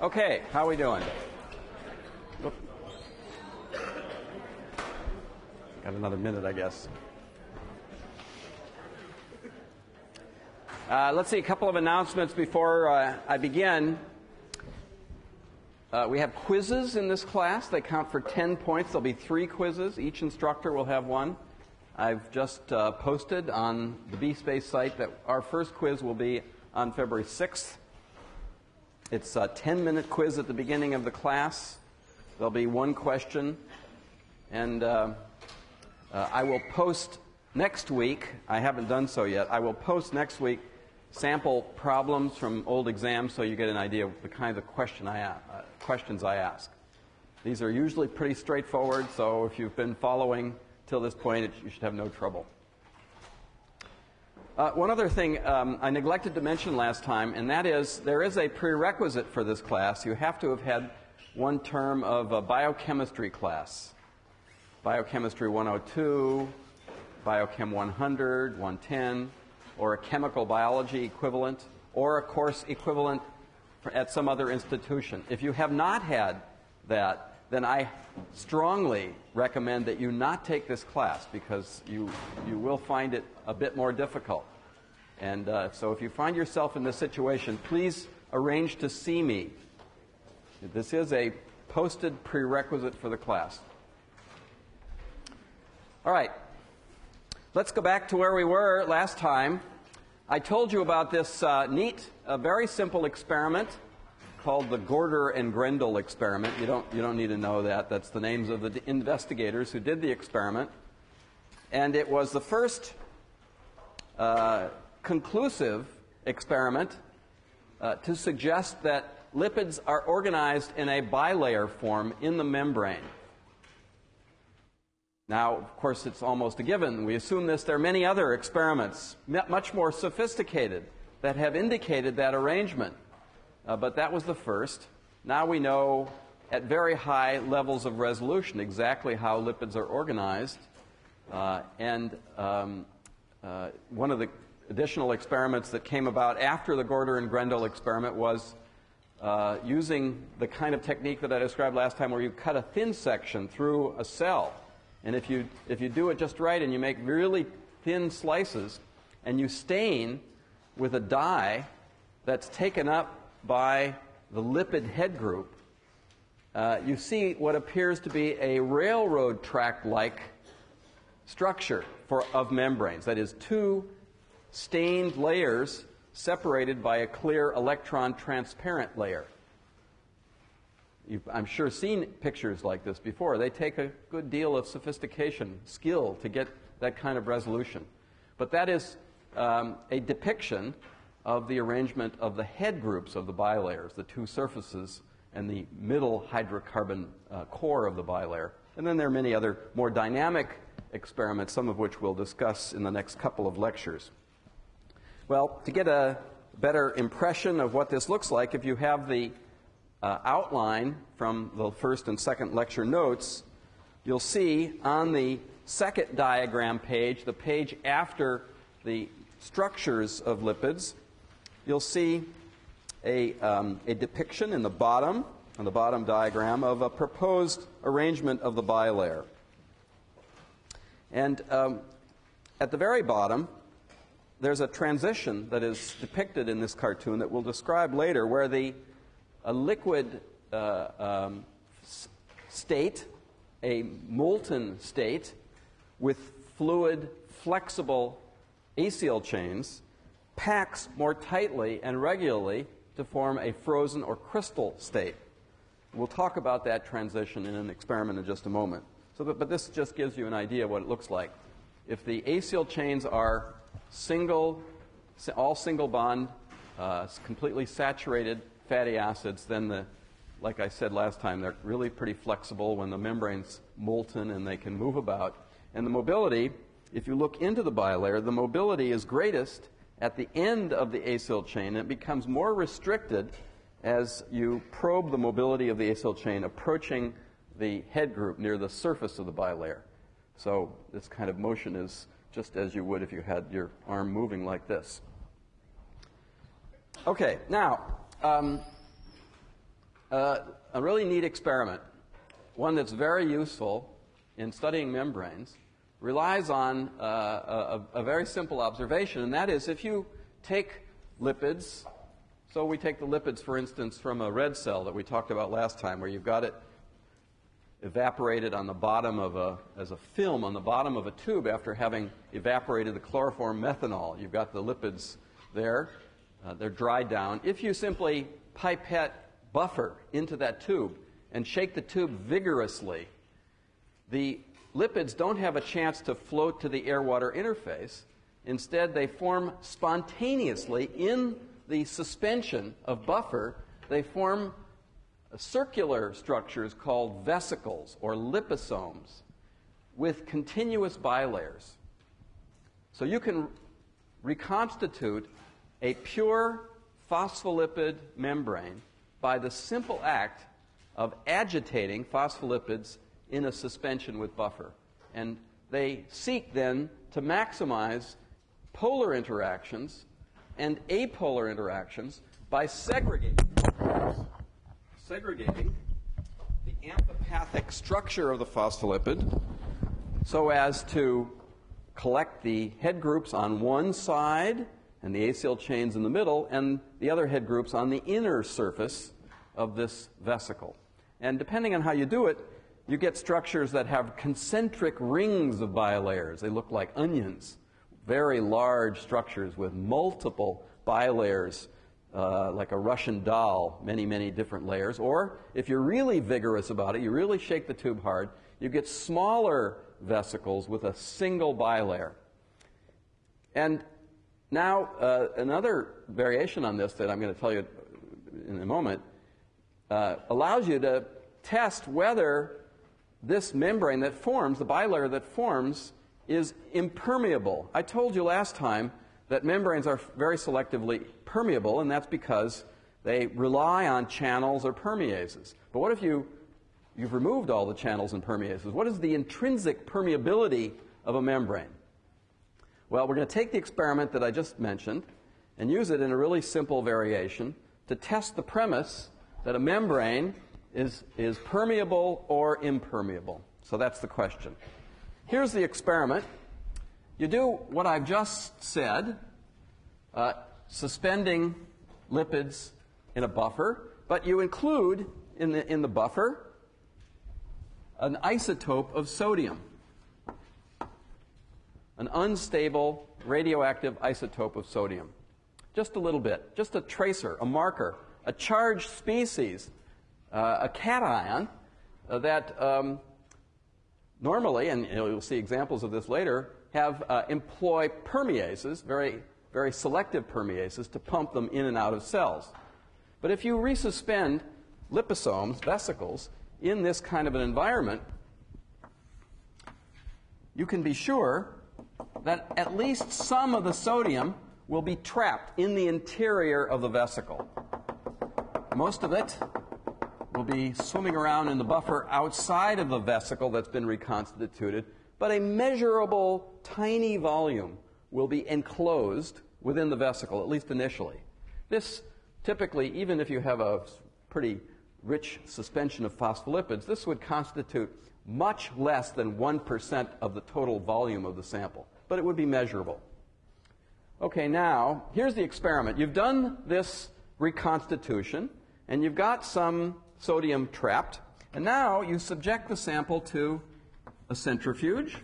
Okay, how are we doing? Oop. Got another minute, I guess. Let's see, a couple of announcements before I begin. We have quizzes in this class. They count for 10 points. There'll be 3 quizzes. Each instructor will have one. I've just posted on the BSpace site that our first quiz will be on February 6th. It's a 10-minute quiz at the beginning of the class. There'll be one question. And I will post next week. I haven't done so yet. I will post next week sample problems from old exams so you get an idea of the kind of questions I ask. These are usually pretty straightforward, so if you've been following till this point, you should have no trouble. One other thing I neglected to mention last time, and that is there is a prerequisite for this class. You have to have had one term of a biochemistry class. Biochemistry 102, Biochem 100, 110, or a chemical biology equivalent, or a course equivalent at some other institution. If you have not had that, then I strongly recommend that you not take this class because you will find it a bit more difficult. And so if you find yourself in this situation, please arrange to see me. This is a posted prerequisite for the class. All right. Let's go back to where we were last time. I told you about this neat, very simple experiment called the Gorder and Grendel experiment. You don't need to know that. That's the names of the investigators who did the experiment. And it was the first conclusive experiment to suggest that lipids are organized in a bilayer form in the membrane. Now, of course, it's almost a given. We assume this. There are many other experiments, much more sophisticated, that have indicated that arrangement. But that was the first. Now we know at very high levels of resolution exactly how lipids are organized. One of the additional experiments that came about after the Gorder and Grendel experiment was using the kind of technique that I described last time where you cut a thin section through a cell. And if you do it just right and you make really thin slices and you stain with a dye that's taken up by the lipid head group, you see what appears to be a railroad track-like structure of membranes. That is, 2 stained layers separated by a clear electron transparent layer. You've, I'm sure, seen pictures like this before. They take a good deal of sophistication, skill to get that kind of resolution. But that is a depiction of the arrangement of the head groups of the bilayers, the 2 surfaces and the middle hydrocarbon core of the bilayer. And then there are many other more dynamic experiments, some of which we'll discuss in the next couple of lectures. Well, to get a better impression of what this looks like, if you have the outline from the first and second lecture notes, you'll see on the second diagram page, the page after the structures of lipids, you'll see a depiction in the bottom, on the bottom diagram, of a proposed arrangement of the bilayer. And at the very bottom, there's a transition that is depicted in this cartoon that we'll describe later, where a liquid state, a molten state with fluid, flexible acyl chains, packs more tightly and regularly to form a frozen or crystal state. We'll talk about that transition in an experiment in just a moment. But this just gives you an idea of what it looks like. If the acyl chains are all single bond, completely saturated fatty acids, then like I said last time, they're really pretty flexible when the membrane's molten and they can move about. And the mobility, if you look into the bilayer, the mobility is greatest at the end of the acyl chain, and it becomes more restricted as you probe the mobility of the acyl chain approaching the head group near the surface of the bilayer. So this kind of motion is just as you would if you had your arm moving like this. Okay, now, a really neat experiment, one that's very useful in studying membranes, relies on a very simple observation, and that is if you take lipids, so we take the lipids, for instance, from a red cell that we talked about last time, where you've got it evaporated on the bottom of as a film on the bottom of a tube after having evaporated the chloroform methanol. You've got the lipids there. They're dried down. If you simply pipette buffer into that tube and shake the tube vigorously, the lipids don't have a chance to float to the air-water interface. Instead, they form spontaneously in the suspension of buffer. They form circular structures called vesicles or liposomes with continuous bilayers. So you can reconstitute a pure phospholipid membrane by the simple act of agitating phospholipids in a suspension with buffer. And they seek then to maximize polar interactions and apolar interactions by segregating the amphipathic structure of the phospholipid so as to collect the head groups on one side and the acyl chains in the middle, and the other head groups on the inner surface of this vesicle. And depending on how you do it, you get structures that have concentric rings of bilayers. They look like onions, very large structures with multiple bilayers, like a Russian doll, many, many different layers. Or if you're really vigorous about it, you really shake the tube hard, you get smaller vesicles with a single bilayer. And now another variation on this that I'm going to tell you in a moment allows you to test whether this membrane that forms, the bilayer that forms, is impermeable. I told you last time that membranes are very selectively permeable, and that's because they rely on channels or permeases. But what if you've removed all the channels and permeases? What is the intrinsic permeability of a membrane? Well, we're going to take the experiment that I just mentioned and use it in a really simple variation to test the premise that a membrane is permeable or impermeable. So that's the question. Here's the experiment. You do what I've just said, suspending lipids in a buffer, but you include in the buffer an isotope of sodium, an unstable radioactive isotope of sodium. Just a little bit, just a tracer, a marker, a charged species, a cation that normally, and you'll see examples of this later, employ permeases, very, very selective permeases, to pump them in and out of cells. But if you resuspend liposomes, vesicles, in this kind of an environment, you can be sure that at least some of the sodium will be trapped in the interior of the vesicle. Most of it will be swimming around in the buffer outside of the vesicle that's been reconstituted, but a measurable tiny volume will be enclosed within the vesicle, at least initially. This typically, even if you have a pretty rich suspension of phospholipids, this would constitute much less than 1% of the total volume of the sample, but it would be measurable. Okay, now, here's the experiment. You've done this reconstitution, and you've got some sodium trapped, and now you subject the sample to a centrifuge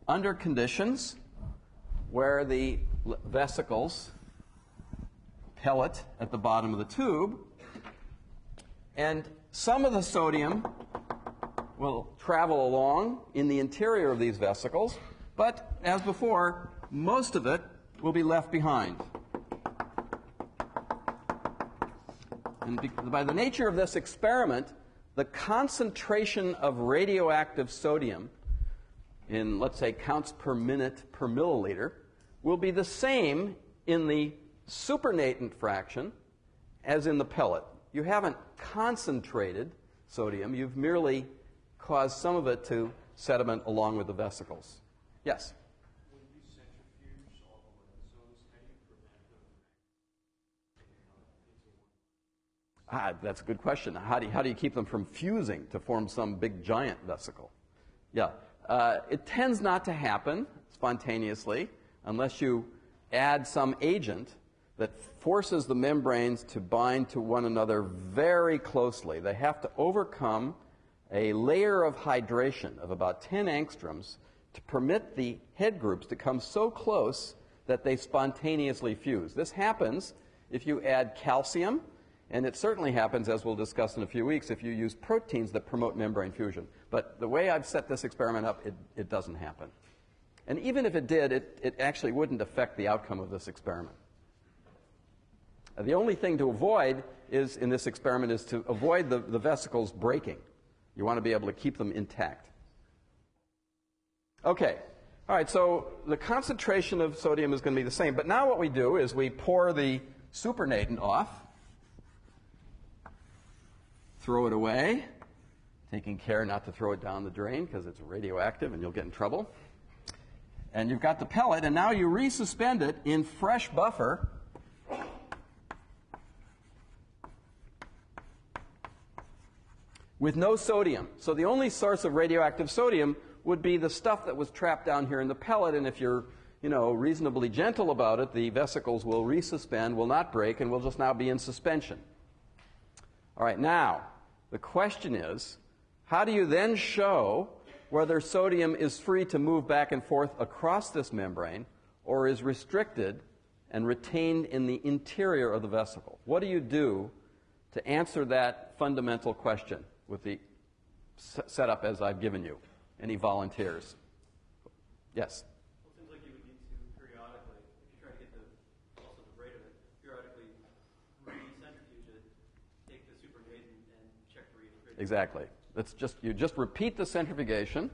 under conditions where the vesicles pellet at the bottom of the tube, and some of the sodium will travel along in the interior of these vesicles, but as before, most of it will be left behind. And by the nature of this experiment, the concentration of radioactive sodium in, let's say, counts per minute per milliliter will be the same in the supernatant fraction as in the pellet. You haven't concentrated sodium, you've merely caused some of it to sediment along with the vesicles. Yes? When you centrifuge all the liposomes, how do you prevent them That's a good question. How do you keep them from fusing to form some big giant vesicle? Yeah. It tends not to happen spontaneously unless you add some agent that forces the membranes to bind to one another very closely. They have to overcome a layer of hydration of about 10 angstroms to permit the head groups to come so close that they spontaneously fuse. This happens if you add calcium, and it certainly happens, as we'll discuss in a few weeks, if you use proteins that promote membrane fusion. But the way I've set this experiment up, it doesn't happen. And even if it did, it actually wouldn't affect the outcome of this experiment. The only thing to avoid in this experiment is to avoid the vesicles breaking. You want to be able to keep them intact. Okay. All right, so the concentration of sodium is going to be the same. But now what we do is we pour the supernatant off, throw it away, taking care not to throw it down the drain because it's radioactive and you'll get in trouble. And you've got the pellet, and now you resuspend it in fresh buffer with no sodium. So the only source of radioactive sodium would be the stuff that was trapped down here in the pellet, and if you're reasonably gentle about it, the vesicles will resuspend, will not break, and will just now be in suspension. All right, now, the question is, how do you then show whether sodium is free to move back and forth across this membrane or is restricted and retained in the interior of the vesicle? What do you do to answer that fundamental question with the setup as I've given you? Any volunteers? Yes? Well, it seems like you would need to periodically, if you try to get the rate of it, periodically re-centrifuge it, take the supernatant, and check the rate. Exactly. You just repeat the centrifugation,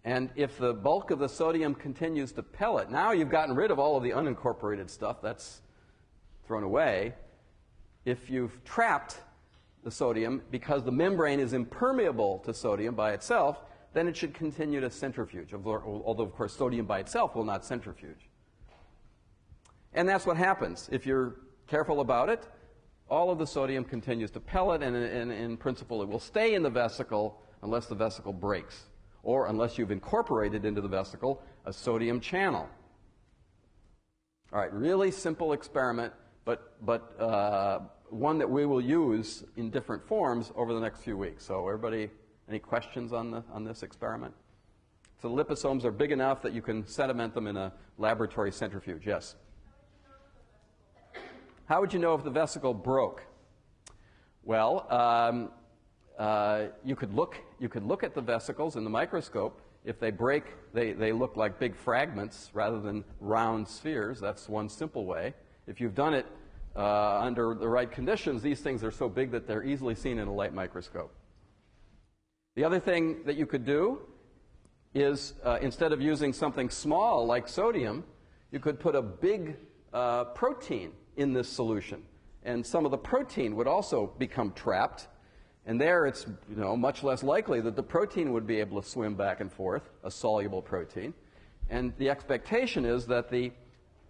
and if the bulk of the sodium continues to pellet, now you've gotten rid of all of the unincorporated stuff that's thrown away. If you've trapped the sodium because the membrane is impermeable to sodium by itself, then it should continue to centrifuge, although, of course, sodium by itself will not centrifuge. And that's what happens. If you're careful about it, all of the sodium continues to pellet, and in principle it will stay in the vesicle unless the vesicle breaks, or unless you've incorporated into the vesicle a sodium channel. All right, really simple experiment, but one that we will use in different forms over the next few weeks. So everybody, any questions on this experiment? So the liposomes are big enough that you can sediment them in a laboratory centrifuge. Yes? How would you know if the vesicle broke? Well, you could look at the vesicles in the microscope. If they break, they look like big fragments rather than round spheres. That's one simple way. If you've done it under the right conditions, these things are so big that they're easily seen in a light microscope. The other thing that you could do is, instead of using something small like sodium, you could put a big protein in this solution. And some of the protein would also become trapped. And there it's much less likely that the protein would be able to swim back and forth, a soluble protein. And the expectation is that the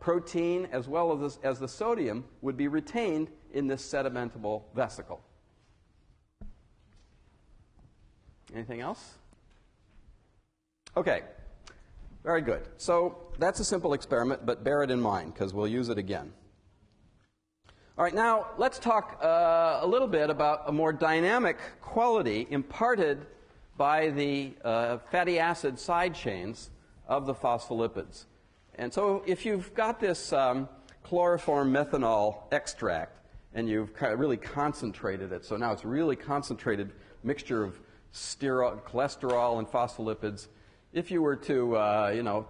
protein as well as the sodium would be retained in this sedimentable vesicle. Anything else? Okay, very good. So that's a simple experiment, but bear it in mind because we'll use it again. All right, now let's talk a little bit about a more dynamic quality imparted by the fatty acid side chains of the phospholipids. And so if you've got this chloroform methanol extract and you've really concentrated it, so now it's a really concentrated mixture of cholesterol and phospholipids. If you were to,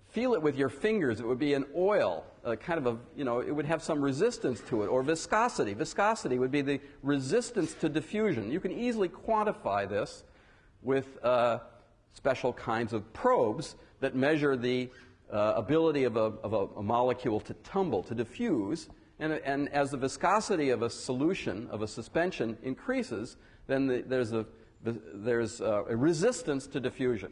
feel it with your fingers, it would be an oil, it would have some resistance to it, or viscosity. Viscosity would be the resistance to diffusion. You can easily quantify this with special kinds of probes that measure the ability of a molecule to tumble, to diffuse, and as the viscosity of a solution, of a suspension increases, then there's a resistance to diffusion.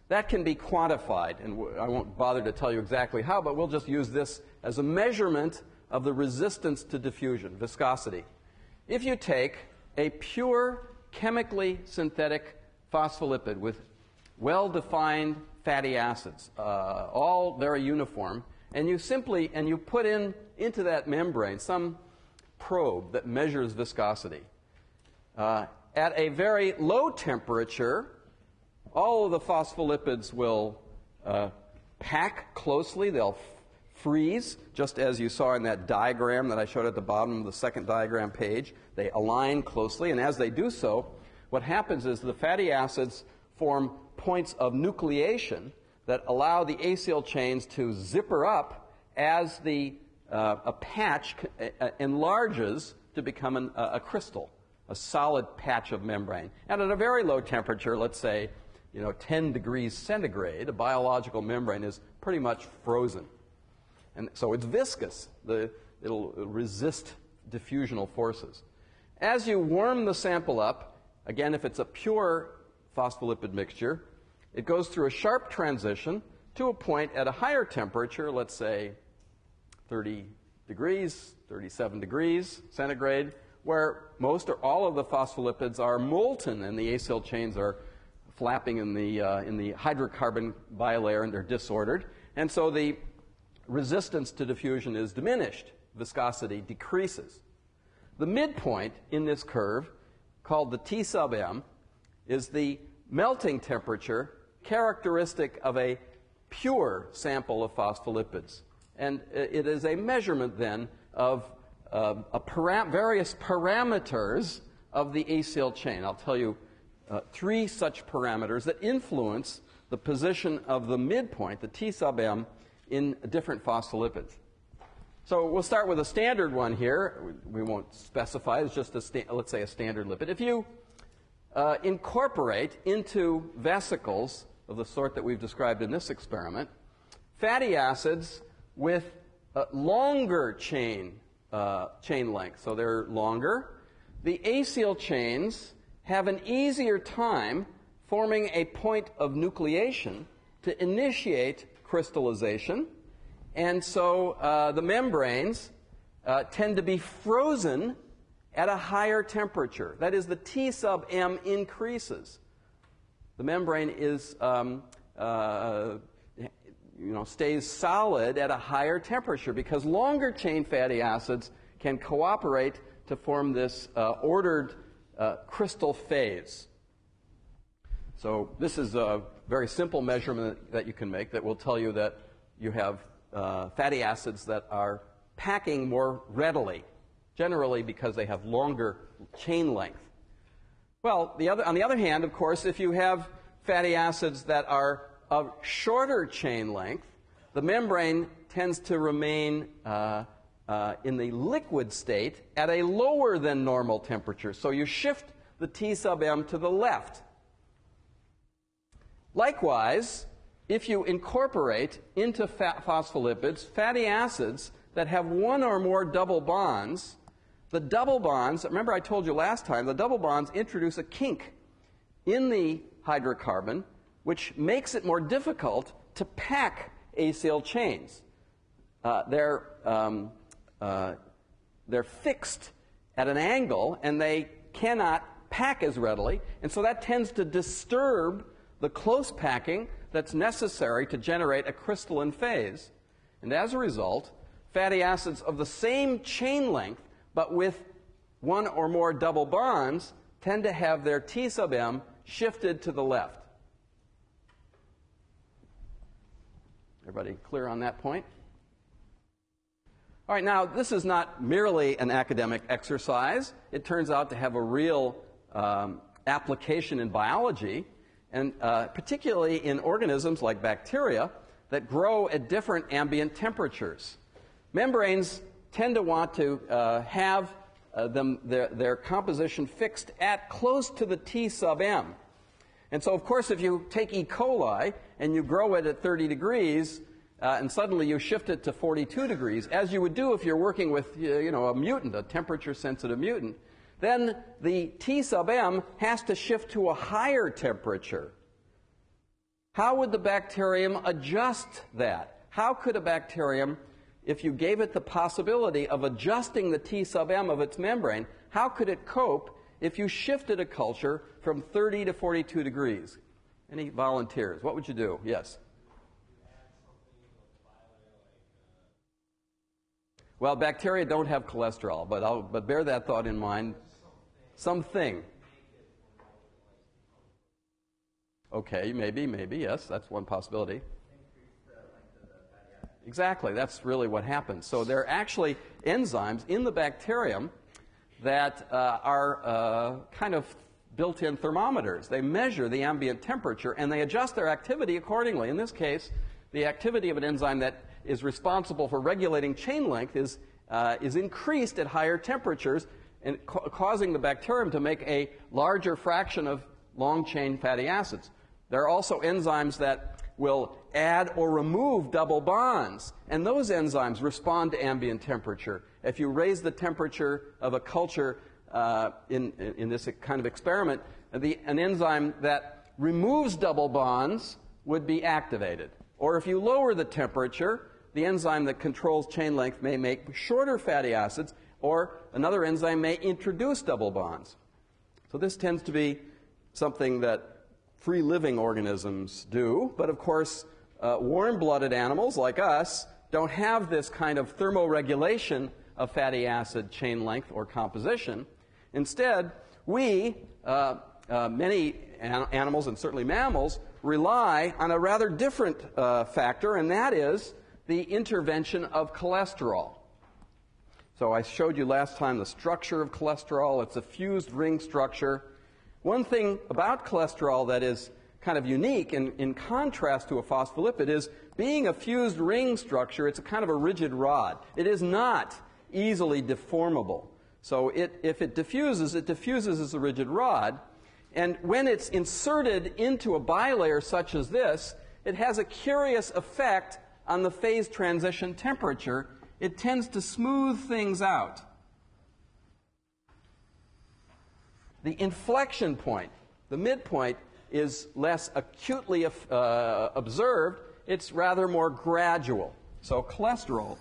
That can be quantified, and I won't bother to tell you exactly how, but we'll just use this as a measurement of the resistance to diffusion, viscosity. If you take a pure chemically synthetic phospholipid with well-defined fatty acids, all very uniform, and you put into that membrane some probe that measures viscosity. At a very low temperature, all of the phospholipids will pack closely. They'll freeze, just as you saw in that diagram that I showed at the bottom of the second diagram page. They align closely, and as they do so, what happens is the fatty acids form points of nucleation that allow the acyl chains to zipper up as a patch enlarges to become a crystal, a solid patch of membrane. And at a very low temperature, let's say 10 degrees centigrade, a biological membrane is pretty much frozen. And so it's viscous. It'll resist diffusional forces. As you warm the sample up, again, if it's a pure phospholipid mixture, it goes through a sharp transition to a point at a higher temperature, let's say 30 degrees, 37 degrees centigrade, where most or all of the phospholipids are molten and the acyl chains are flapping in the hydrocarbon bilayer and they're disordered. And so the resistance to diffusion is diminished. Viscosity decreases. The midpoint in this curve, called the T sub m, is the melting temperature characteristic of a pure sample of phospholipids. And it is a measurement then of various parameters of the acyl chain. I'll tell you three such parameters that influence the position of the midpoint, the T sub m, in different phospholipids. So we'll start with a standard one here. We won't specify. It's just, let's say, a standard lipid. If you incorporate into vesicles of the sort that we've described in this experiment fatty acids with longer chain length, so they're longer, the acyl chains have an easier time forming a point of nucleation to initiate crystallization, and so the membranes tend to be frozen at a higher temperature. That is, the T sub m increases. The membrane is stays solid at a higher temperature because longer chain fatty acids can cooperate to form this ordered crystal phase. So this is a very simple measurement that you can make that will tell you that you have fatty acids that are packing more readily, generally because they have longer chain length. Well, on the other hand, of course, if you have fatty acids that are of shorter chain length, the membrane tends to remain in the liquid state at a lower than normal temperature. So you shift the T sub m to the left. Likewise, if you incorporate into phospholipids fatty acids that have one or more double bonds, the double bonds, remember I told you last time, the double bonds introduce a kink in the hydrocarbon, which makes it more difficult to pack acyl chains. They're fixed at an angle, and they cannot pack as readily, and so that tends to disturb the close packing that's necessary to generate a crystalline phase. And as a result, fatty acids of the same chain length, but with one or more double bonds, tend to have their T sub m shifted to the left. Everybody clear on that point? All right, now this is not merely an academic exercise. It turns out to have a real application in biology, and particularly in organisms like bacteria that grow at different ambient temperatures. Membranes tend to want to have their composition fixed at close to the T sub m. And so, of course, if you take E. coli and you grow it at 30 degrees, and suddenly you shift it to 42 degrees, as you would do if you're working with a mutant, a temperature-sensitive mutant, then the T sub m has to shift to a higher temperature. How would the bacterium adjust that? How could a bacterium, if you gave it the possibility of adjusting the T sub m of its membrane, how could it cope if you shifted a culture from 30 to 42 degrees? Any volunteers? What would you do? Yes? Well, bacteria don't have cholesterol, but bear that thought in mind. Something. Okay, maybe, yes, that's one possibility. Exactly, that's really what happens. So there are actually enzymes in the bacterium that are kind of built-in thermometers. They measure the ambient temperature and they adjust their activity accordingly. In this case, the activity of an enzyme that is responsible for regulating chain length is increased at higher temperatures, and causing the bacterium to make a larger fraction of long-chain fatty acids. There are also enzymes that will add or remove double bonds, and those enzymes respond to ambient temperature. If you raise the temperature of a culture in this kind of experiment, an enzyme that removes double bonds would be activated. Or if you lower the temperature, the enzyme that controls chain length may make shorter fatty acids, or another enzyme may introduce double bonds. So this tends to be something that free-living organisms do, but of course warm-blooded animals like us don't have this kind of thermoregulation of fatty acid chain length or composition. Instead, we, many animals and certainly mammals, rely on a rather different factor, and that is the intervention of cholesterol. So I showed you last time the structure of cholesterol. It's a fused ring structure. One thing about cholesterol that is kind of unique in contrast to a phospholipid is being a fused ring structure, it's a kind of a rigid rod. It is not easily deformable. So if it diffuses as a rigid rod. And when it's inserted into a bilayer such as this, it has a curious effect on the phase transition temperature. It tends to smooth things out. The inflection point, the midpoint, is less acutely observed. It's rather more gradual. So cholesterol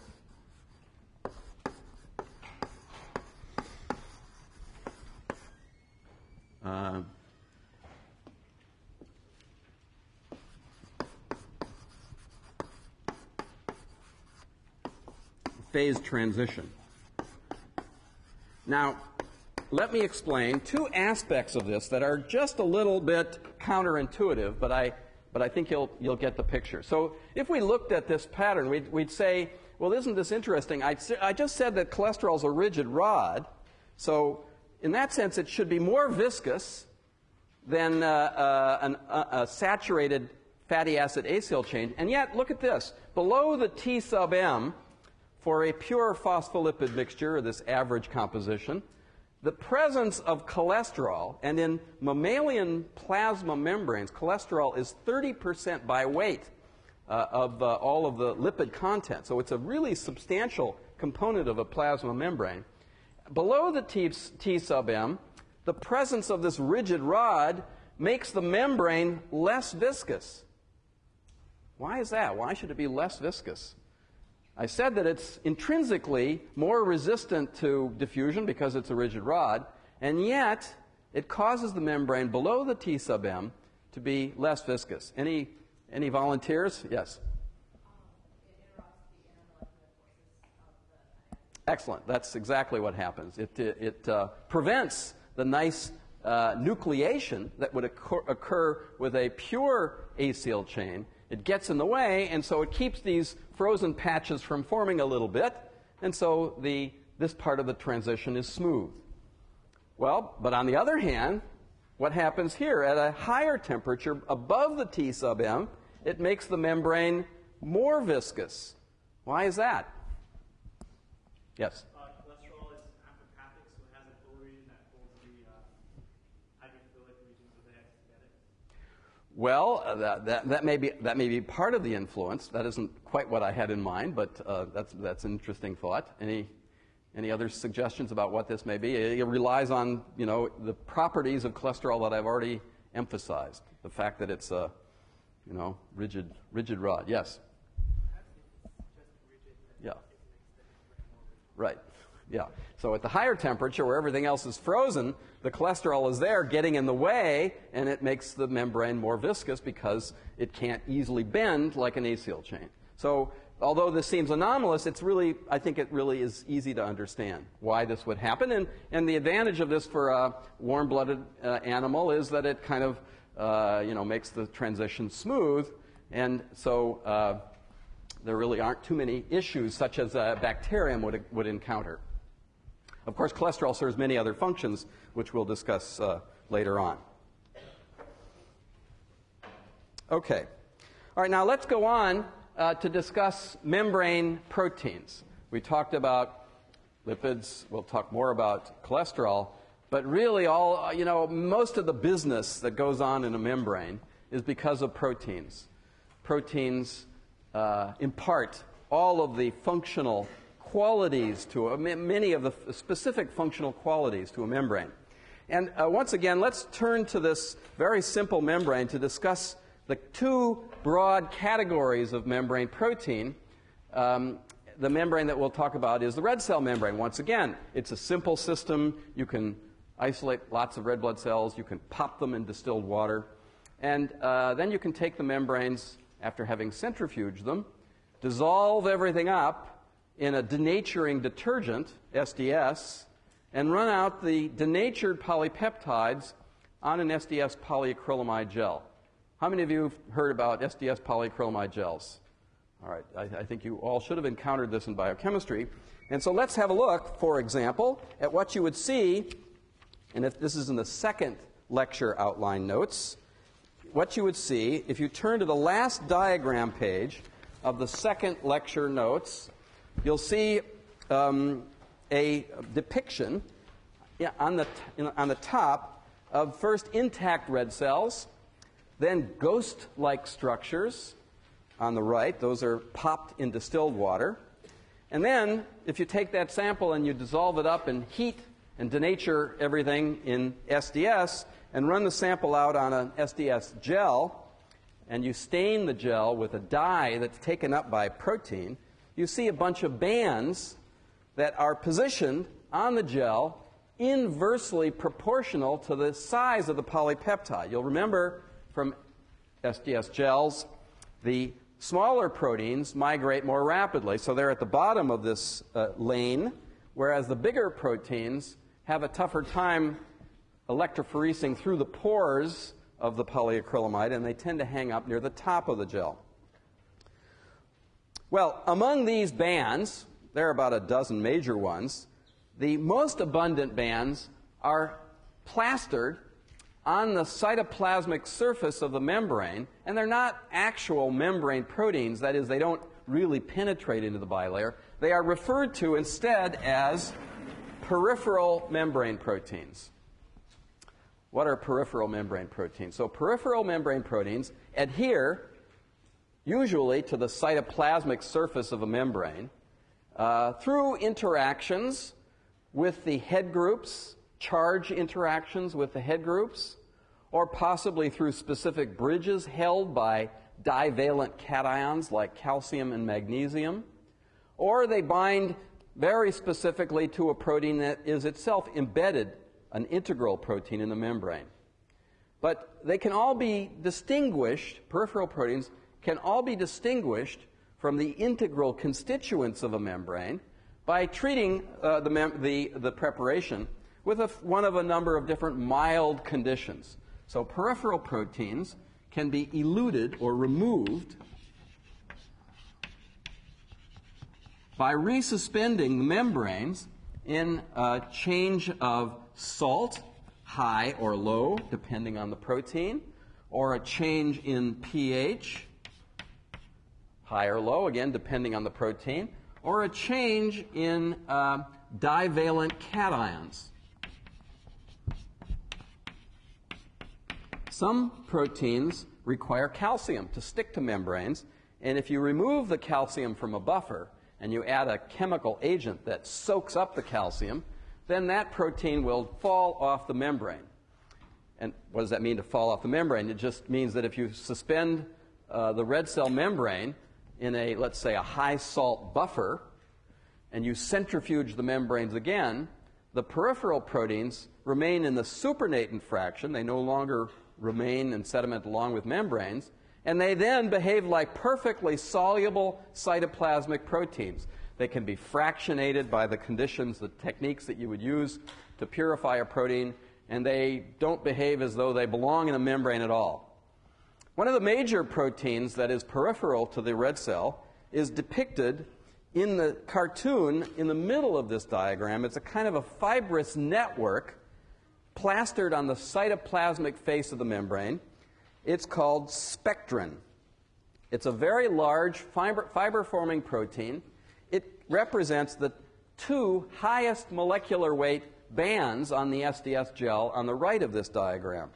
phase transition. Now, let me explain two aspects of this that are just a little bit counterintuitive, but I think you'll get the picture. So if we looked at this pattern, we'd say, well, isn't this interesting? I just said that cholesterol is a rigid rod, so in that sense it should be more viscous than a saturated fatty acid acyl chain. And yet, look at this. Below the T sub M, for a pure phospholipid mixture, or this average composition, the presence of cholesterol, and in mammalian plasma membranes, cholesterol is 30% by weight of all of the lipid content. So it's a really substantial component of a plasma membrane. Below the T sub M, the presence of this rigid rod makes the membrane less viscous. Why is that? Why should it be less viscous? I said that it's intrinsically more resistant to diffusion because it's a rigid rod, and yet it causes the membrane below the T sub M to be less viscous. Any volunteers? Yes. It interrupts the intermolecular forces of the. Excellent. That's exactly what happens. It prevents the nice nucleation that would occur with a pure acyl chain. It gets in the way, and so it keeps these frozen patches from forming a little bit, and so this part of the transition is smooth. Well, but on the other hand, what happens here? At a higher temperature, above the T sub M, it makes the membrane more viscous. Why is that? Yes? Cholesterol is apopathic, so it has an O region that holds the hydrophilic regions of the exogenetic. Well, that may be part of the influence. That isn't quite what I had in mind, but that's an interesting thought. Any other suggestions about what this may be? It relies on the properties of cholesterol that I've already emphasized. The fact that it's a rigid rod. Yes. Just rigid. Yeah. Right. Yeah. So at the higher temperature, where everything else is frozen, the cholesterol is there getting in the way, and it makes the membrane more viscous because it can't easily bend like an acyl chain. So although this seems anomalous, I think it really is easy to understand why this would happen. And the advantage of this for a warm-blooded animal is that it kind of makes the transition smooth. And so there really aren't too many issues such as a bacterium would encounter. Of course, cholesterol serves many other functions, which we'll discuss later on. Okay. All right, now let's go on to discuss membrane proteins. We talked about lipids. We'll talk more about cholesterol. But really, most of the business that goes on in a membrane is because of proteins. Proteins impart all of the functional qualities many of the specific functional qualities to a membrane. And once again, let's turn to this very simple membrane to discuss the two broad categories of membrane protein. The membrane that we'll talk about is the red cell membrane. Once again, it's a simple system. You can isolate lots of red blood cells. You can pop them in distilled water. And then you can take the membranes after having centrifuged them, dissolve everything up in a denaturing detergent, SDS, and run out the denatured polypeptides on an SDS polyacrylamide gel. How many of you have heard about SDS polyacrylamide gels? All right, I think you all should have encountered this in biochemistry. And so let's have a look, for example, at what you would see, and if this is in the second lecture outline notes, what you would see if you turn to the last diagram page of the second lecture notes. You'll see a depiction on the top of first intact red cells, then ghost-like structures on the right. Those are popped in distilled water. And then, if you take that sample and you dissolve it up and heat and denature everything in SDS and run the sample out on an SDS gel, and you stain the gel with a dye that's taken up by protein, you see a bunch of bands that are positioned on the gel inversely proportional to the size of the polypeptide. You'll remember from SDS gels, the smaller proteins migrate more rapidly, so they're at the bottom of this lane, whereas the bigger proteins have a tougher time electrophoresing through the pores of the polyacrylamide, and they tend to hang up near the top of the gel. Well, among these bands, there are about a dozen major ones, the most abundant bands are plastered on the cytoplasmic surface of the membrane, and they're not actual membrane proteins. That is, they don't really penetrate into the bilayer. They are referred to instead as peripheral membrane proteins. What are peripheral membrane proteins? So peripheral membrane proteins adhere usually to the cytoplasmic surface of a membrane through interactions with the head groups, charge interactions with the head groups, or possibly through specific bridges held by divalent cations like calcium and magnesium, or they bind very specifically to a protein that is itself embedded, an integral protein in the membrane. But they can all be distinguished, peripheral proteins can all be distinguished from the integral constituents of a membrane by treating the preparation with one of a number of different mild conditions. So peripheral proteins can be eluted or removed by resuspending the membranes in a change of salt, high or low, depending on the protein, or a change in pH, high or low, again, depending on the protein, or a change in divalent cations. Some proteins require calcium to stick to membranes, and if you remove the calcium from a buffer and you add a chemical agent that soaks up the calcium, then that protein will fall off the membrane. And what does that mean, to fall off the membrane? It just means that if you suspend the red cell membrane in let's say, a high salt buffer, and you centrifuge the membranes again, the peripheral proteins remain in the supernatant fraction. They no longer remain in sediment along with membranes, and they then behave like perfectly soluble cytoplasmic proteins. They can be fractionated by the conditions, the techniques that you would use to purify a protein, and they don't behave as though they belong in a membrane at all. One of the major proteins that is peripheral to the red cell is depicted in the cartoon in the middle of this diagram. It's a kind of a fibrous network plastered on the cytoplasmic face of the membrane. It's called spectrin. It's a very large fiber-forming protein. It represents the two highest molecular weight bands on the SDS gel on the right of this diagram.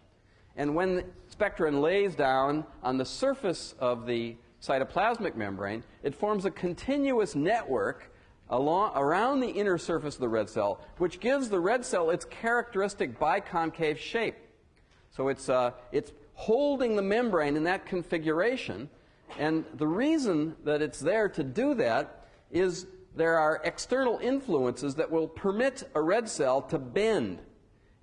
And when the spectrin lays down on the surface of the cytoplasmic membrane, it forms a continuous network around the inner surface of the red cell, which gives the red cell its characteristic biconcave shape. So it's holding the membrane in that configuration, and the reason that it's there to do that is there are external influences that will permit a red cell to bend,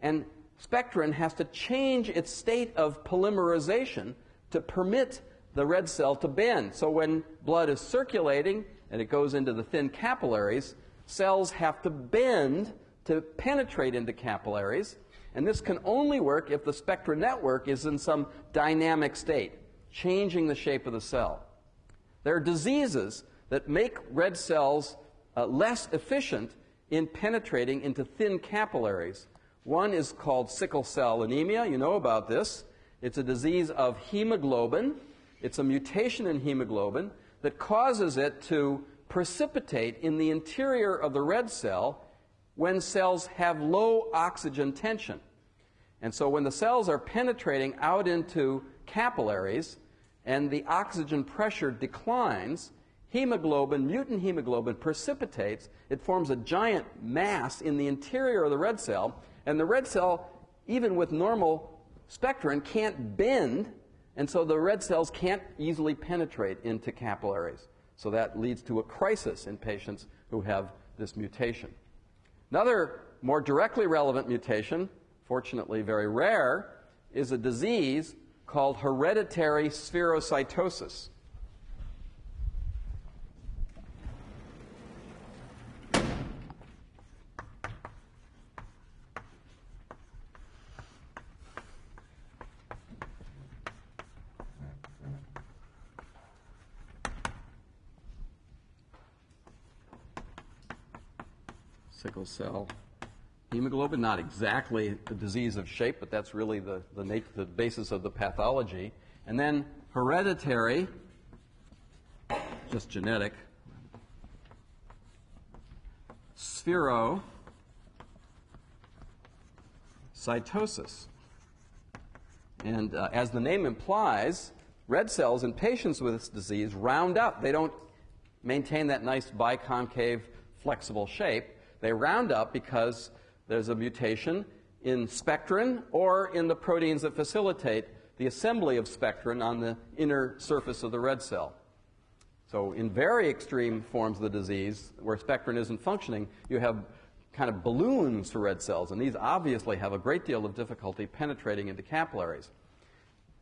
and spectrin has to change its state of polymerization to permit the red cell to bend. So when blood is circulating and it goes into the thin capillaries, cells have to bend to penetrate into capillaries, and this can only work if the spectrin network is in some dynamic state, changing the shape of the cell. There are diseases that make red cells less efficient in penetrating into thin capillaries. One is called sickle cell anemia. You know about this. It's a disease of hemoglobin. It's a mutation in hemoglobin that causes it to precipitate in the interior of the red cell when cells have low oxygen tension. And so when the cells are penetrating out into capillaries and the oxygen pressure declines, mutant hemoglobin precipitates. It forms a giant mass in the interior of the red cell, and the red cell, even with normal spectrin, can't bend, and so the red cells can't easily penetrate into capillaries. So that leads to a crisis in patients who have this mutation. Another more directly relevant mutation, fortunately very rare, is a disease called hereditary spherocytosis. Sickle cell hemoglobin, not exactly the disease of shape, but that's really the basis of the pathology. And then hereditary, just genetic, spherocytosis. And as the name implies, red cells in patients with this disease round up. They don't maintain that nice biconcave, flexible shape. They round up because there's a mutation in spectrin or in the proteins that facilitate the assembly of spectrin on the inner surface of the red cell. So in very extreme forms of the disease, where spectrin isn't functioning, you have kind of balloons for red cells, and these obviously have a great deal of difficulty penetrating into capillaries.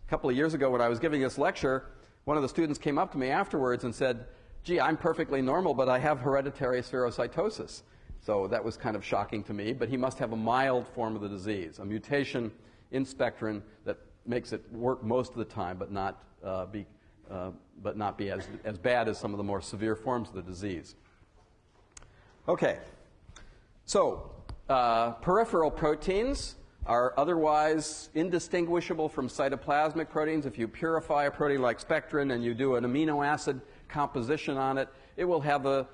A couple of years ago when I was giving this lecture, one of the students came up to me afterwards and said, "Gee, I'm perfectly normal, but I have hereditary spherocytosis." So that was kind of shocking to me, but he must have a mild form of the disease, a mutation in spectrin that makes it work most of the time, but not be as bad as some of the more severe forms of the disease. Okay, so peripheral proteins are otherwise indistinguishable from cytoplasmic proteins. If you purify a protein like spectrin and you do an amino acid composition on it, it will have the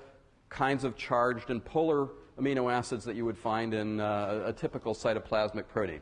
kinds of charged and polar amino acids that you would find in a typical cytoplasmic protein.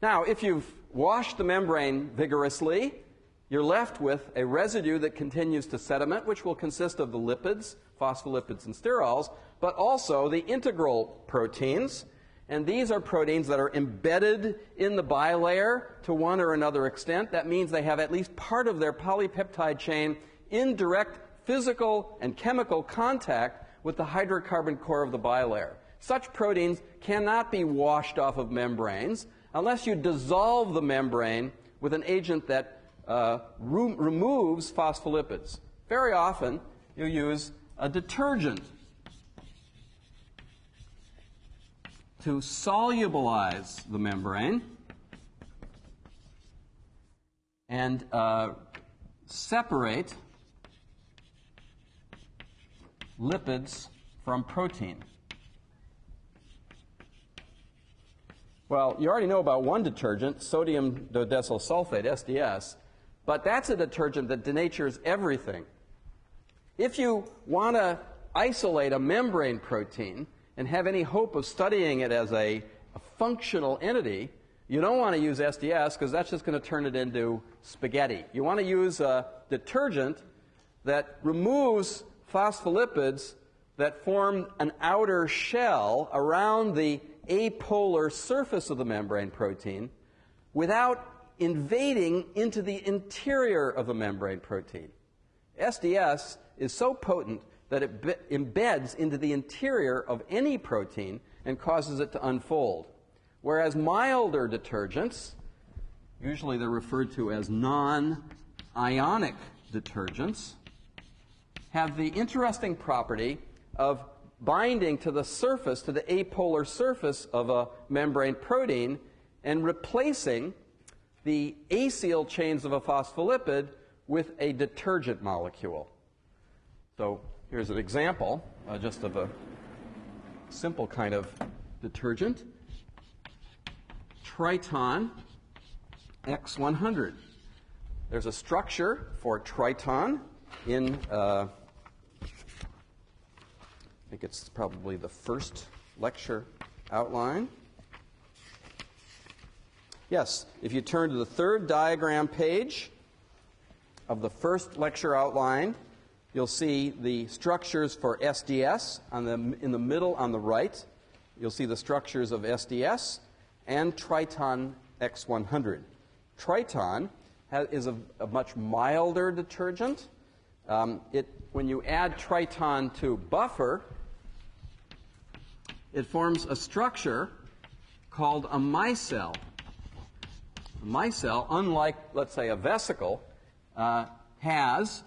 Now, if you've washed the membrane vigorously, you're left with a residue that continues to sediment, which will consist of the lipids, phospholipids and sterols, but also the integral proteins. And these are proteins that are embedded in the bilayer to one or another extent. That means they have at least part of their polypeptide chain in direct physical and chemical contact with the hydrocarbon core of the bilayer. Such proteins cannot be washed off of membranes unless you dissolve the membrane with an agent that removes phospholipids. Very often, you use a detergent to solubilize the membrane and separate lipids from protein. Well, you already know about one detergent, sodium dodecyl sulfate, SDS, but that's a detergent that denatures everything. If you want to isolate a membrane protein and have any hope of studying it as a functional entity, you don't want to use SDS because that's just going to turn it into spaghetti. You want to use a detergent that removes phospholipids that form an outer shell around the apolar surface of the membrane protein without invading into the interior of the membrane protein. SDS is so potent that it embeds into the interior of any protein and causes it to unfold. Whereas milder detergents, usually they're referred to as non-ionic detergents, have the interesting property of binding to the surface, to the apolar surface of a membrane protein, and replacing the acyl chains of a phospholipid with a detergent molecule. So here's an example just of a simple kind of detergent. Triton X100. There's a structure for Triton in I think it's probably the first lecture outline. Yes, if you turn to the third diagram page of the first lecture outline, you'll see the structures for SDS in the middle on the right. You'll see the structures of SDS and Triton X100. Triton is a much milder detergent. When you add Triton to buffer, it forms a structure called a micelle. A micelle, unlike, let's say, a vesicle, has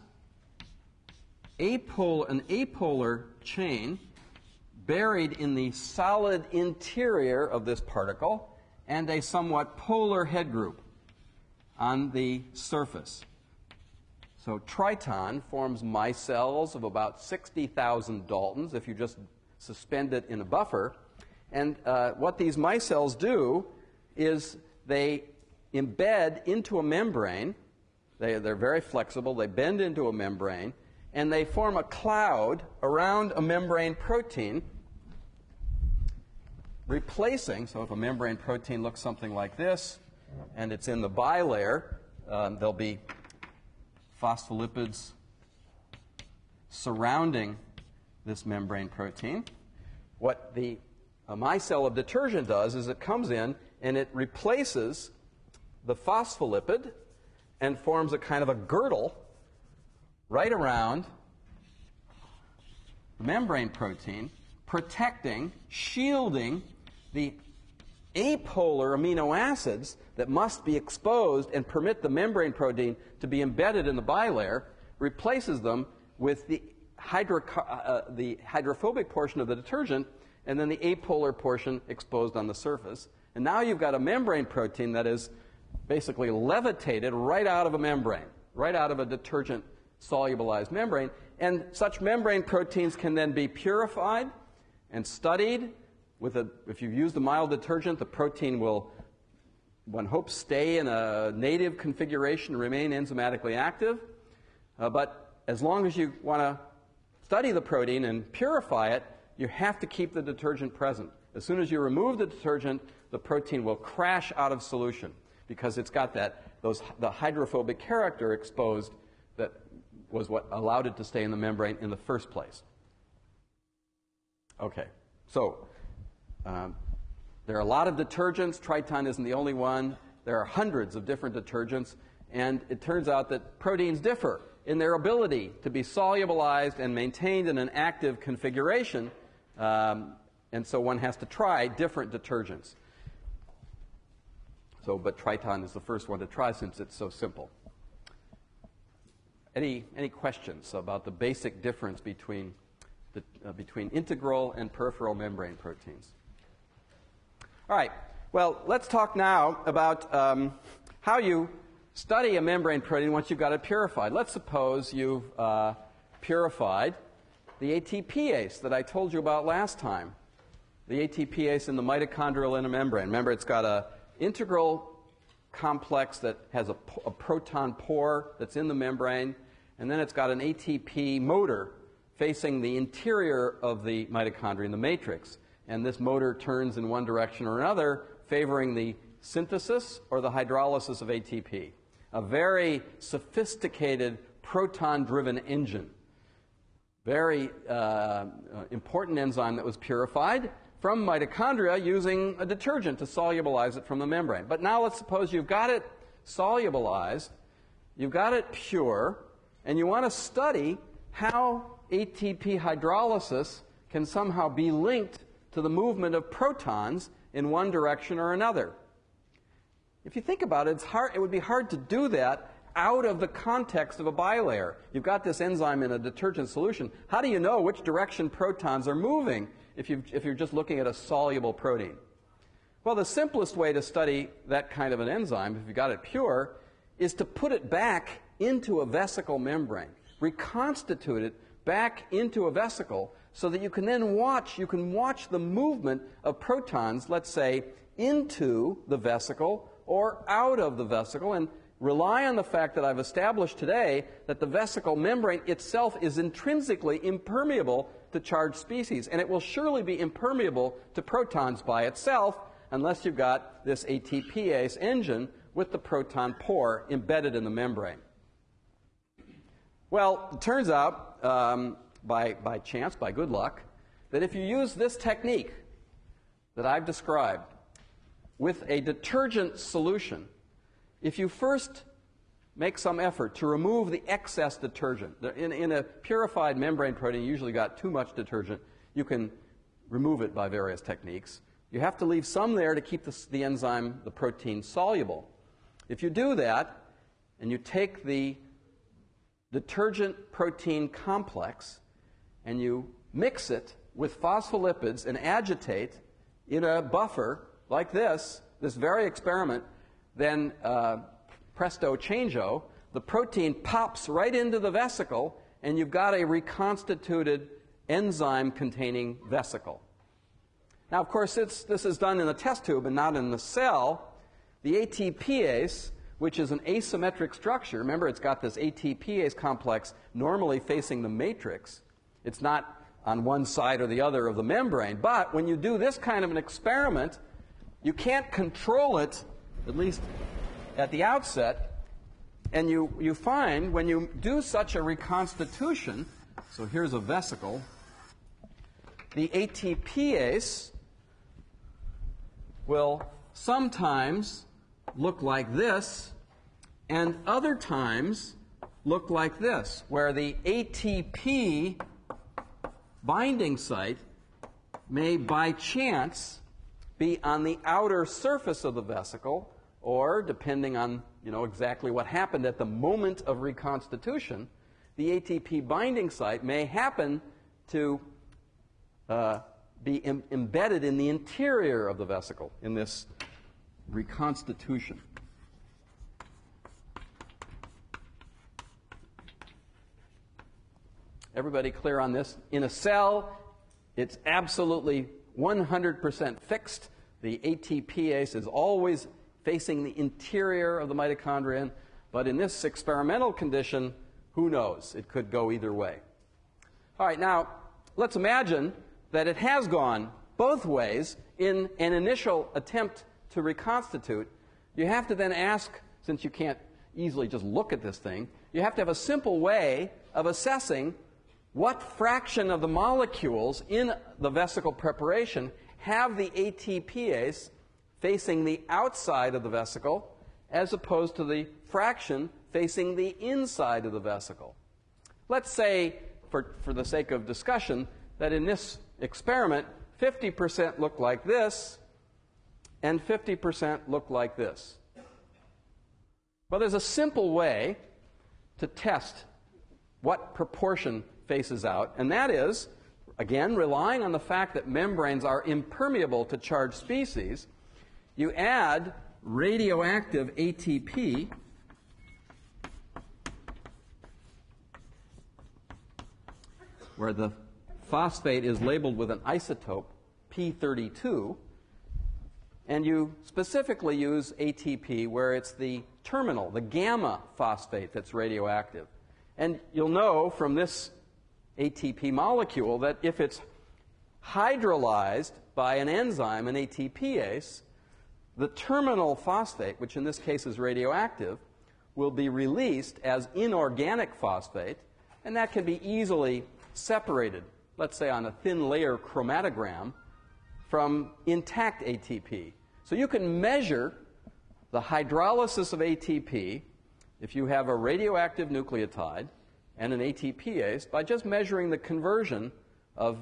an apolar chain buried in the solid interior of this particle and a somewhat polar head group on the surface. So Triton forms micelles of about 60,000 Daltons if you just suspend it in a buffer. And what these micelles do is they embed into a membrane. They're very flexible. They bend into a membrane, and they form a cloud around a membrane protein, replacing, so if a membrane protein looks something like this, and it's in the bilayer, there'll be phospholipids surrounding this membrane protein. What the micelle of detergent does is it comes in and it replaces the phospholipid and forms a kind of a girdle right around the membrane protein, protecting, shielding the apolar amino acids that must be exposed and permit the membrane protein to be embedded in the bilayer, replaces them with the hydrophobic portion of the detergent, and then the apolar portion exposed on the surface. And now you've got a membrane protein that is basically levitated right out of a membrane, right out of a detergent solubilized membrane. And such membrane proteins can then be purified and studied. If you use the mild detergent, the protein will, one hopes, stay in a native configuration and remain enzymatically active. But as long as you want to study the protein and purify it, you have to keep the detergent present. As soon as you remove the detergent, the protein will crash out of solution because it's got the hydrophobic character exposed that was what allowed it to stay in the membrane in the first place. Okay, so there are a lot of detergents. Triton isn't the only one. There are hundreds of different detergents, and it turns out that proteins differ in their ability to be solubilized and maintained in an active configuration, and so one has to try different detergents. But Triton is the first one to try since it's so simple. Any questions about the basic difference between integral and peripheral membrane proteins? All right. Well, let's talk now about how you study a membrane protein once you've got it purified. Let's suppose you've purified the ATPase that I told you about last time. The ATPase in the mitochondrial inner membrane. Remember, it's got an integral complex that has a proton pore that's in the membrane, and then it's got an ATP motor facing the interior of the mitochondria, the matrix. And this motor turns in one direction or another, favoring the synthesis or the hydrolysis of ATP. A very sophisticated proton-driven engine. Very important enzyme that was purified from mitochondria using a detergent to solubilize it from the membrane. But now let's suppose you've got it solubilized, you've got it pure, and you want to study how ATP hydrolysis can somehow be linked to the movement of protons in one direction or another. If you think about it, it would be hard to do that out of the context of a bilayer. You've got this enzyme in a detergent solution. How do you know which direction protons are moving if you're just looking at a soluble protein? Well, the simplest way to study that kind of an enzyme, if you got it pure, is to put it back into a vesicle membrane, reconstitute it back into a vesicle, so that you can then watch the movement of protons, let's say, into the vesicle or out of the vesicle, and rely on the fact that I've established today that the vesicle membrane itself is intrinsically impermeable to charged species, and it will surely be impermeable to protons by itself unless you've got this ATPase engine with the proton pore embedded in the membrane. Well, it turns out, by chance, by good luck, that if you use this technique that I've described with a detergent solution, if you first make some effort to remove the excess detergent, in a purified membrane protein, you usually got too much detergent. You can remove it by various techniques. You have to leave some there to keep the enzyme, the protein, soluble. If you do that, and you take the detergent protein complex and you mix it with phospholipids and agitate in a buffer like this very experiment, then presto changeo, the protein pops right into the vesicle, and you've got a reconstituted enzyme-containing vesicle. Now, of course, this is done in the test tube and not in the cell. The ATPase, which is an asymmetric structure, remember, it's got this ATPase complex normally facing the matrix. It's not on one side or the other of the membrane. But when you do this kind of an experiment, you can't control it, at least at the outset, and you find when you do such a reconstitution, so here's a vesicle, the ATPase will sometimes look like this and other times look like this, where the ATP binding site may by chance be on the outer surface of the vesicle, or depending on exactly what happened at the moment of reconstitution, the ATP binding site may happen to be embedded in the interior of the vesicle in this reconstitution. Everybody clear on this? In a cell, it's absolutely 100% fixed. The ATPase is always facing the interior of the mitochondrion, but in this experimental condition, who knows? It could go either way. All right, now, let's imagine that it has gone both ways in an initial attempt to reconstitute. You have to then ask, since you can't easily just look at this thing, you have to have a simple way of assessing what fraction of the molecules in the vesicle preparation have the ATPase facing the outside of the vesicle as opposed to the fraction facing the inside of the vesicle. Let's say, for the sake of discussion, that in this experiment, 50% look like this, and 50% look like this. Well, there's a simple way to test what proportion faces out, and that is, again, relying on the fact that membranes are impermeable to charged species, you add radioactive ATP where the phosphate is labeled with an isotope P32, and you specifically use ATP where it's the terminal, the gamma phosphate that's radioactive. And you'll know from this ATP molecule that if it's hydrolyzed by an enzyme, an ATPase, the terminal phosphate, which in this case is radioactive, will be released as inorganic phosphate, and that can be easily separated, let's say on a thin layer chromatogram, from intact ATP. So you can measure the hydrolysis of ATP if you have a radioactive nucleotide and an ATPase by just measuring the conversion of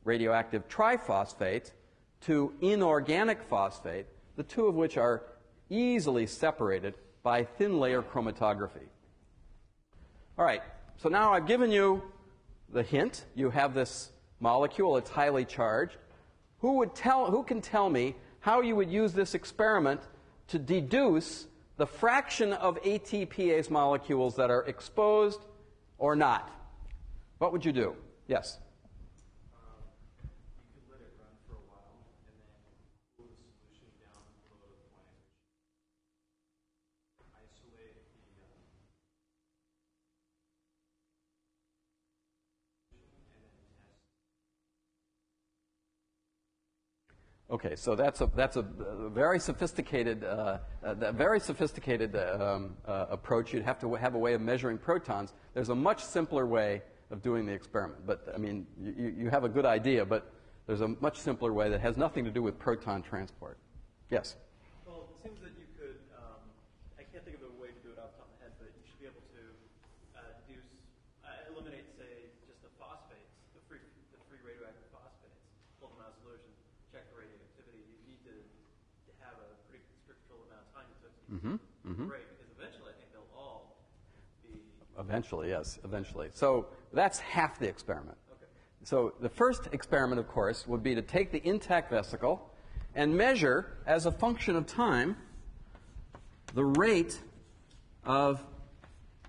radioactive triphosphate to inorganic phosphate, the two of which are easily separated by thin layer chromatography. All right, so now I've given you the hint. You have this molecule, it's highly charged. Who can tell me how you would use this experiment to deduce the fraction of ATPase molecules that are exposed or not? What would you do? Yes? You could let it run for a while and then cool the solution down below the point, isolate the Okay, so that's a very sophisticated approach. You'd have to have a way of measuring protons. There's a much simpler way of doing the experiment. But I mean, you have a good idea, but there's a much simpler way that has nothing to do with proton transport. Yes. Well, it seems that you could, I can't think of a way to do it off the top of my head, but you should be able to eliminate, say, just the phosphates, the free radioactive phosphates, pull them out of solution, check the radioactivity. You need to have a pretty constrictual amount of time it took to break, because eventually I think they'll all be... Eventually, yes, eventually. So that's half the experiment. Okay. So the first experiment, of course, would be to take the intact vesicle and measure, as a function of time, the rate of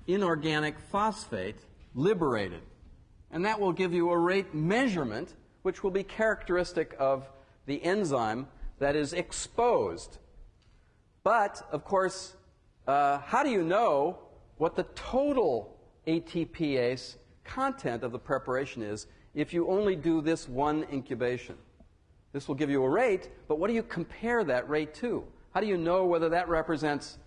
inorganic phosphate liberated. And that will give you a rate measurement which will be characteristic of the enzyme that is exposed. But, of course, how do you know what the total ATPase content of the preparation is if you only do this one incubation? This will give you a rate, but what do you compare that rate to? How do you know whether that represents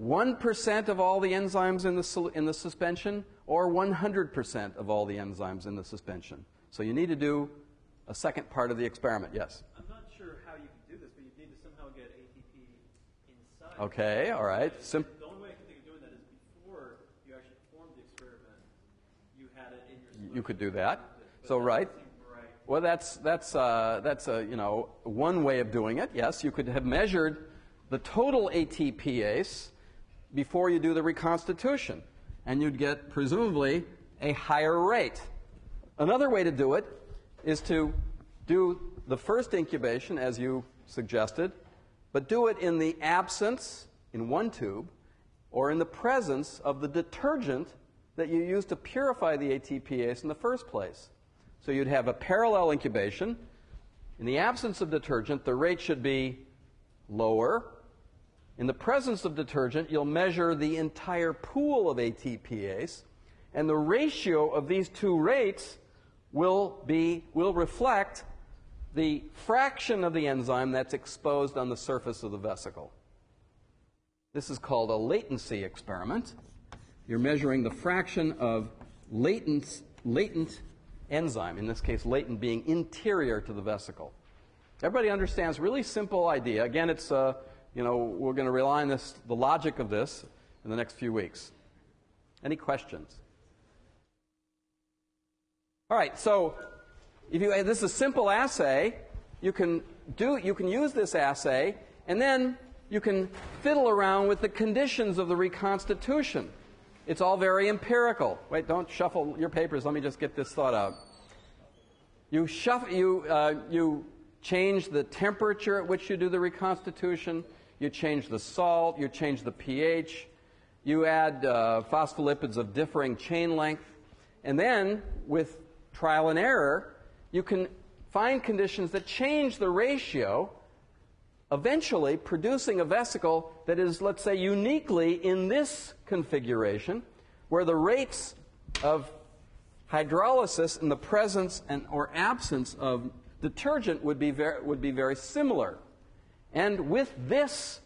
1% of all the enzymes in the suspension or 100% of all the enzymes in the suspension? So you need to do a second part of the experiment. Yes? I'm not sure how you can do this, but you need to somehow get ATP inside. Okay, all right. The only way I can think of doing that is before you actually performed the experiment, you had it in your solution. You could do that. But So, that right. doesn't seem right. Well, that's one way of doing it. Yes, you could have measured the total ATPase before you do the reconstitution, and you'd get presumably a higher rate. Another way to do it is to do the first incubation, as you suggested, but do it in the absence, in one tube, or in the presence of the detergent that you used to purify the ATPase in the first place. So you'd have a parallel incubation. In the absence of detergent, the rate should be lower. In the presence of detergent, you'll measure the entire pool of ATPase, and the ratio of these two rates will reflect the fraction of the enzyme that's exposed on the surface of the vesicle. This is called a latency experiment. You're measuring the fraction of latent enzyme, in this case latent being interior to the vesicle. Everybody understands, really simple idea. Again, it's we're going to rely on the logic of this. in the next few weeks. Any questions? All right, so this is a simple assay. You can use this assay, and then you can fiddle around with the conditions of the reconstitution. It's all very empirical. Wait, don't shuffle your papers. Let me just get this thought out. You change the temperature at which you do the reconstitution. You change the salt. You change the pH. You add phospholipids of differing chain length. And then, with trial and error, you can find conditions that change the ratio, eventually producing a vesicle that is, let's say, uniquely in this configuration, where the rates of hydrolysis in the presence or absence of detergent would be very similar. And with this,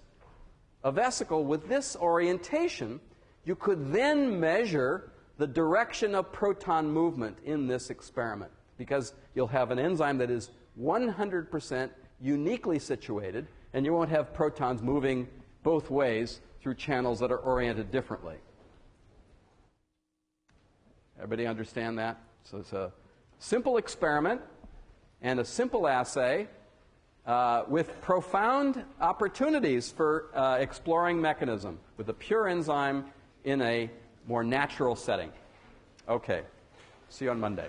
a vesicle with this orientation, you could then measure the direction of proton movement in this experiment, because you'll have an enzyme that is 100% uniquely situated, and you won't have protons moving both ways through channels that are oriented differently. Everybody understand that? So it's a simple experiment and a simple assay with profound opportunities for exploring mechanism with a pure enzyme in a more natural setting. Okay. See you on Monday.